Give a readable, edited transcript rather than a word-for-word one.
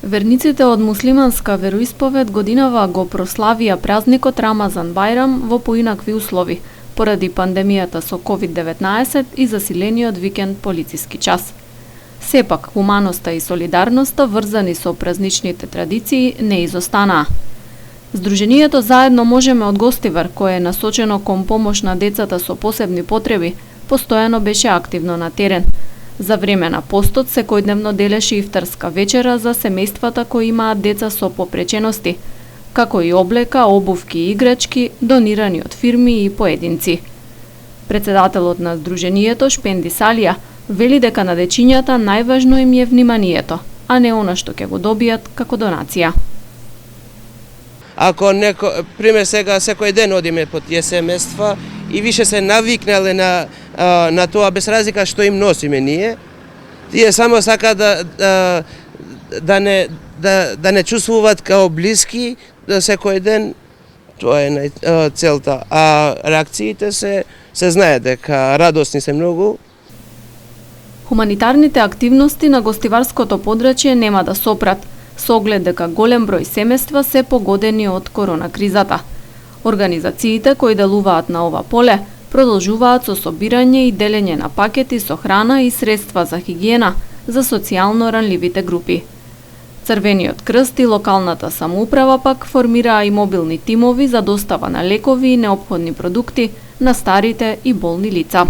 Верниците од муслиманска вероисповед годинава го прославија празникот Рамазан Бајрам во поинакви услови, поради пандемијата со COVID-19 и засилениот викенд полициски час. Сепак, хуманоста и солидарноста врзани со празничните традиции не изостанаа. Сдруженијето Заедно можеме од Гостивар, кое е насочено кон помош на децата со посебни потреби, постојано беше активно на терен. За време на постот секојдневно делеше ифтарска вечера за семејствата кои имаат деца со попречености, како и облека, обувки и играчки донирани од фирми и поединци. Председателот на Сдруженијето Шпенди Салија вели дека на дечињата најважно им е вниманието, а не она што ќе го добијат како донација. Ако пример сега секој ден одиме по тие семејства и више се навикнале на тоа без разлика што им носиме ние, тие само сакаат да не чувствуваат као блиски секој ден, тоа е целта. А реакциите се знае дека радосни се многу. Хуманитарните активности на гостиварското подрачје нема да сопрат, со оглед дека голем број семејства се погодени од корона кризата. Организациите кои делуваат на ова поле продолжуваат со собирање и делење на пакети со храна и средства за хигиена за социјално ранливите групи. Црвениот крст и локалната самоуправа пак формираа и мобилни тимови за достава на лекови и неопходни продукти на старите и болни лица.